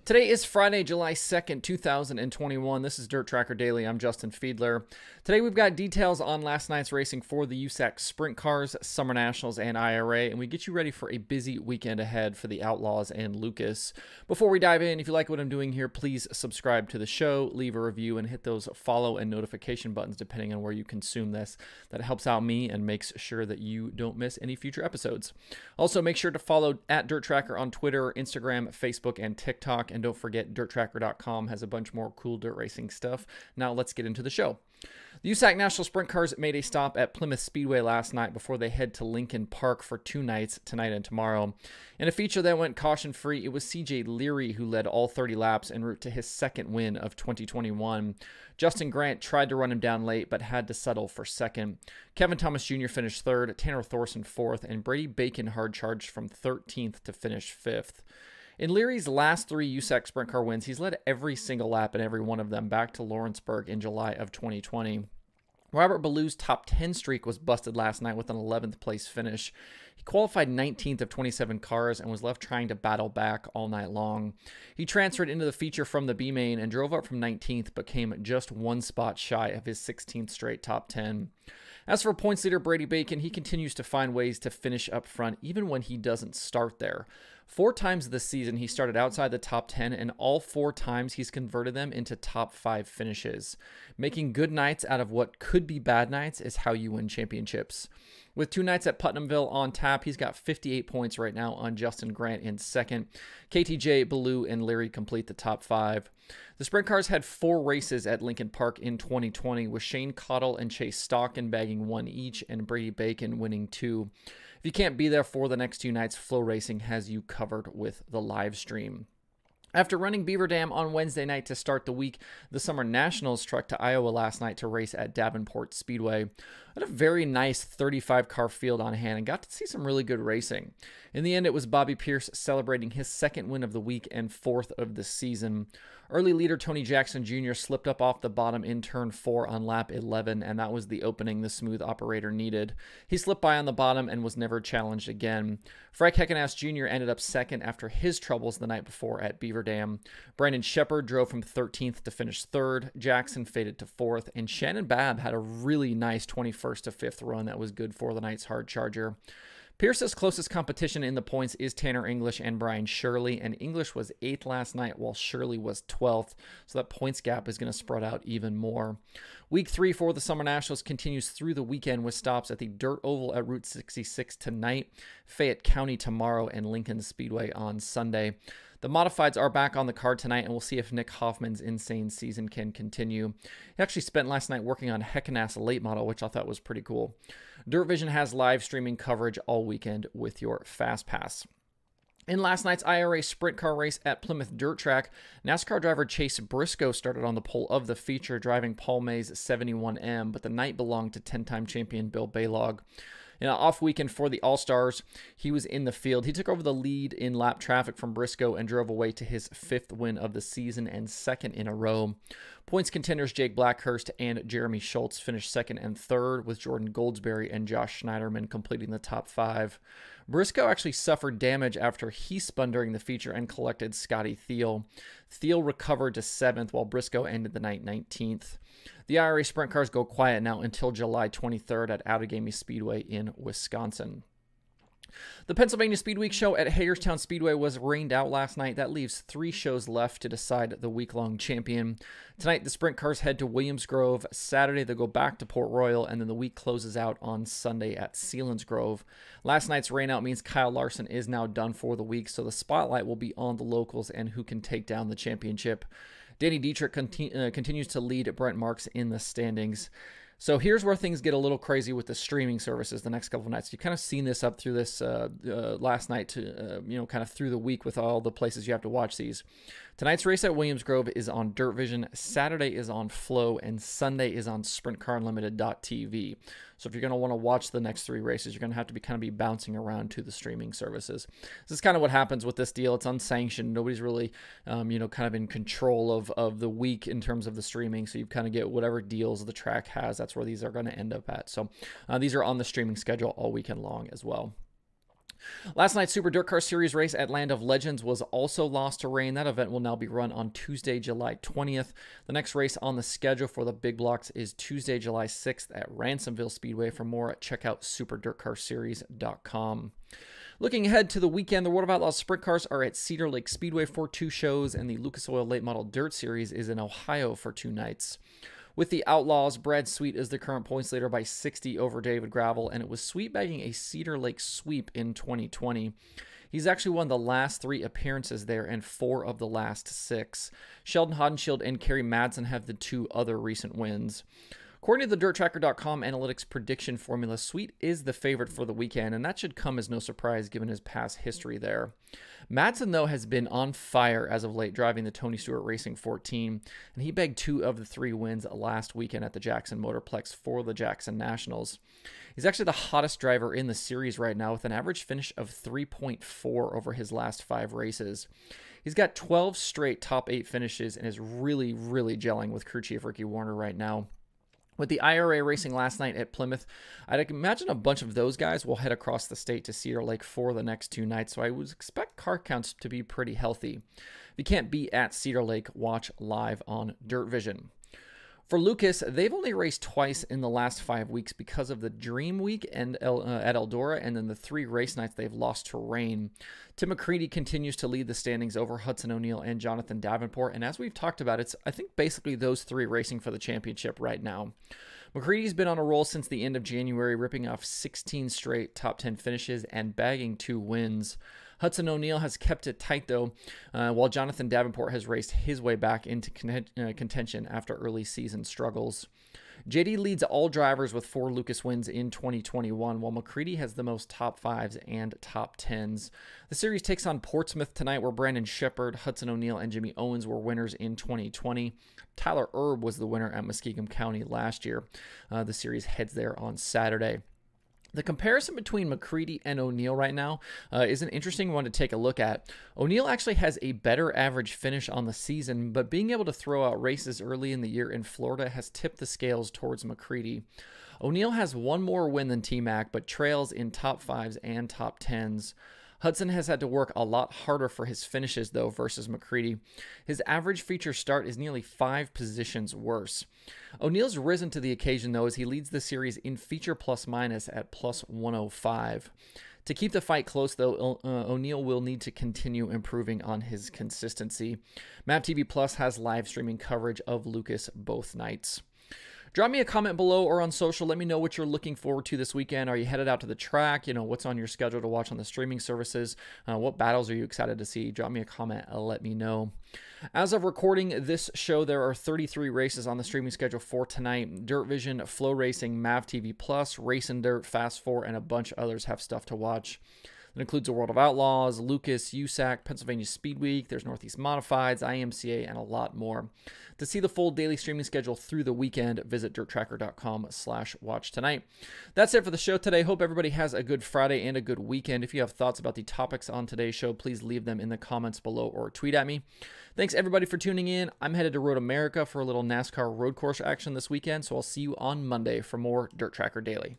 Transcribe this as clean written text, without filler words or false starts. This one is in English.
Today is Friday, July 2nd, 2021. This is Dirt Tracker Daily. I'm Justin Fiedler. Today we've got details on last night's racing for the USAC Sprint Cars, Summer Nationals, and IRA, and we get you ready for a busy weekend ahead for the Outlaws and Lucas. Before we dive in, if you like what I'm doing here, please subscribe to the show, leave a review, and hit those follow and notification buttons depending on where you consume this. That helps out me and makes sure that you don't miss any future episodes. Also, make sure to follow at DIRTRACKR on Twitter, Instagram, Facebook, and TikTok. And don't forget, DIRTRACKR.com has a bunch more cool dirt racing stuff. Now let's get into the show. The USAC National Sprint Cars made a stop at Plymouth Speedway last night before they head to Lincoln Park for 2 nights, tonight and tomorrow. In a feature that went caution-free, it was CJ Leary who led all 30 laps en route to his second win of 2021. Justin Grant tried to run him down late, but had to settle for second. Kevin Thomas Jr. finished third, Tanner Thorson fourth, and Brady Bacon hard charged from 13th to finish fifth. In Leary's last 3 USAC Sprint Car wins, he's led every single lap in every one of them back to Lawrenceburg in July of 2020. Robert Balog's top 10 streak was busted last night with an 11th place finish. He qualified 19th of 27 cars and was left trying to battle back all night long. He transferred into the feature from the B main and drove up from 19th, but came just 1 spot shy of his 16th straight top 10. As for points leader Brady Bacon, he continues to find ways to finish up front even when he doesn't start there. 4 times this season he started outside the top 10, and all 4 times he's converted them into top 5 finishes. Making good nights out of what could be bad nights is how you win championships. With 2 nights at Putnamville on tap, he's got 58 points right now on Justin Grant in second. KTJ, Baloo, and Leary complete the top 5. The Sprint Cars had 4 races at Lincoln Park in 2020, with Shane Cottle and Chase Stockin bagging 1 each and Brady Bacon winning 2. If you can't be there for the next 2 nights, Flow Racing has you covered with the live stream. After running Beaver Dam on Wednesday night to start the week, the Summer Nationals trekked to Iowa last night to race at Davenport Speedway. I had a very nice 35-car field on hand and got to see some really good racing. In the end, it was Bobby Pierce celebrating his 2nd win of the week and 4th of the season. Early leader Tony Jackson Jr. slipped up off the bottom in turn 4 on lap 11, and that was the opening the smooth operator needed. He slipped by on the bottom and was never challenged again. Frank Heckenass Jr. ended up 2nd after his troubles the night before at Beaver Dam. Brandon Shepard drove from 13th to finish 3rd. Jackson faded to 4th, and Shannon Babb had a really nice 21st to 5th run that was good for the night's hard charger. Pierce's closest competition in the points is Tanner English and Brian Shirley, and English was 8th last night while Shirley was 12th, so that points gap is going to spread out even more. Week 3 for the Summer Nationals continues through the weekend with stops at the Dirt Oval at Route 66 tonight, Fayette County tomorrow, and Lincoln Speedway on Sunday. The modifieds are back on the card tonight, and we'll see if Nick Hoffman's insane season can continue. He actually spent last night working on Heckenass late model, which I thought was pretty cool. Dirt Vision has live streaming coverage all weekend with your Fast Pass. In last night's IRA Sprint Car race at Plymouth Dirt Track, NASCAR driver Chase Briscoe started on the pole of the feature, driving Paul May's 71M, but the night belonged to 10-time champion Bill Balog. In an off weekend for the All-Stars, he was in the field. He took over the lead in lap traffic from Briscoe and drove away to his 5th win of the season and 2nd in a row. Points contenders Jake Blackhurst and Jeremy Schultz finished 2nd and 3rd, with Jordan Goldsberry and Josh Schneiderman completing the top 5. Briscoe actually suffered damage after he spun during the feature and collected Scotty Thiel. Thiel recovered to 7th, while Briscoe ended the night 19th. The IRA Sprint Cars go quiet now until July 23rd at Outagamie Speedway in Wisconsin. The Pennsylvania Speedweek show at Hagerstown Speedway was rained out last night. That leaves 3 shows left to decide the week-long champion. Tonight, the Sprint Cars head to Williams Grove. Saturday, they'll go back to Port Royal, and then the week closes out on Sunday at Sealands Grove. Last night's rainout means Kyle Larson is now done for the week, so the spotlight will be on the locals and who can take down the championship. Danny Dietrich continues to lead Brent Marks in the standings. So here's where things get a little crazy with the streaming services the next couple of nights. You've kind of seen this up through this last night to, kind of through the week with all the places you have to watch these. Tonight's race at Williams Grove is on Dirt Vision, Saturday is on Flow, and Sunday is on SprintCarUnlimited.tv. So if you're going to want to watch the next 3 races, you're going to have to kind of be bouncing around to the streaming services. This is kind of what happens with this deal. It's unsanctioned. Nobody's really, kind of in control of the week in terms of the streaming. So you kind of get whatever deals the track has. That's where these are going to end up at. So these are on the streaming schedule all weekend long as well. Last night's Super Dirt Car Series race at Land of Legends was also lost to rain. That event will now be run on Tuesday, July 20th. The next race on the schedule for the big blocks is Tuesday, July 6th at Ransomville Speedway. For more, check out superdirtcarseries.com. Looking ahead to the weekend, the World of Outlaws Sprint Cars are at Cedar Lake Speedway for 2 shows, and the Lucas Oil Late Model Dirt Series is in Ohio for 2 nights. With the Outlaws, Brad Sweet is the current points leader by 60 over David Gravel, and it was Sweet bagging a Cedar Lake sweep in 2020. He's actually won the last 3 appearances there and 4 of the last 6. Sheldon Hodenshield and Kerry Madsen have the 2 other recent wins. According to the DIRTRACKR.com analytics prediction formula, Sweet is the favorite for the weekend, and that should come as no surprise given his past history there. Madsen, though, has been on fire as of late, driving the Tony Stewart Racing 14, and he bagged 2 of the 3 wins last weekend at the Jackson Motorplex for the Jackson Nationals. He's actually the hottest driver in the series right now with an average finish of 3.4 over his last 5 races. He's got 12 straight top 8 finishes and is really, really gelling with crew chief Ricky Warner right now. With the IRA racing last night at Plymouth, I'd imagine a bunch of those guys will head across the state to Cedar Lake for the next 2 nights, so I would expect car counts to be pretty healthy. If you can't be at Cedar Lake, watch live on Dirt Vision. For Lucas, they've only raced twice in the last 5 weeks because of the Dream Week and at Eldora, and then the 3 race nights they've lost to rain. Tim McCreadie continues to lead the standings over Hudson O'Neal and Jonathan Davenport, and as we've talked about, it's I think basically those 3 racing for the championship right now. McCreadie's been on a roll since the end of January, ripping off 16 straight top 10 finishes and bagging 2 wins. Hudson O'Neal has kept it tight, though, while Jonathan Davenport has raced his way back into contention after early season struggles. JD leads all drivers with 4 Lucas wins in 2021, while McCreadie has the most top 5s and top 10s. The series takes on Portsmouth tonight, where Brandon Shepard, Hudson O'Neal, and Jimmy Owens were winners in 2020. Tyler Erb was the winner at Muskingum County last year. The series heads there on Saturday. The comparison between McCreadie and O'Neal right now is an interesting one to take a look at. O'Neal actually has a better average finish on the season, but being able to throw out races early in the year in Florida has tipped the scales towards McCreadie. O'Neal has 1 more win than T-Mac, but trails in top 5s and top 10s. Hudson has had to work a lot harder for his finishes, though, versus McCreadie. His average feature start is nearly 5 positions worse. O'Neal's risen to the occasion, though, as he leads the series in feature plus-minus at plus 105. To keep the fight close, though, O'Neal will need to continue improving on his consistency. MapTV Plus has live streaming coverage of Lucas both nights. Drop me a comment below or on social. Let me know what you're looking forward to this weekend. Are you headed out to the track? You know, what's on your schedule to watch on the streaming services? What battles are you excited to see? Drop me a comment. Let me know. As of recording this show, there are 33 races on the streaming schedule for tonight. Dirt Vision, Flow Racing, MavTV Plus, Racing Dirt, Fast 4, and a bunch of others have stuff to watch. That includes the World of Outlaws, Lucas, USAC, Pennsylvania Speedweek, there's Northeast Modifieds, IMCA, and a lot more. To see the full daily streaming schedule through the weekend, visit DIRTRACKR.com/watch tonight. That's it for the show today. Hope everybody has a good Friday and a good weekend. If you have thoughts about the topics on today's show, please leave them in the comments below or tweet at me. Thanks everybody for tuning in. I'm headed to Road America for a little NASCAR road course action this weekend, so I'll see you on Monday for more Dirt Tracker Daily.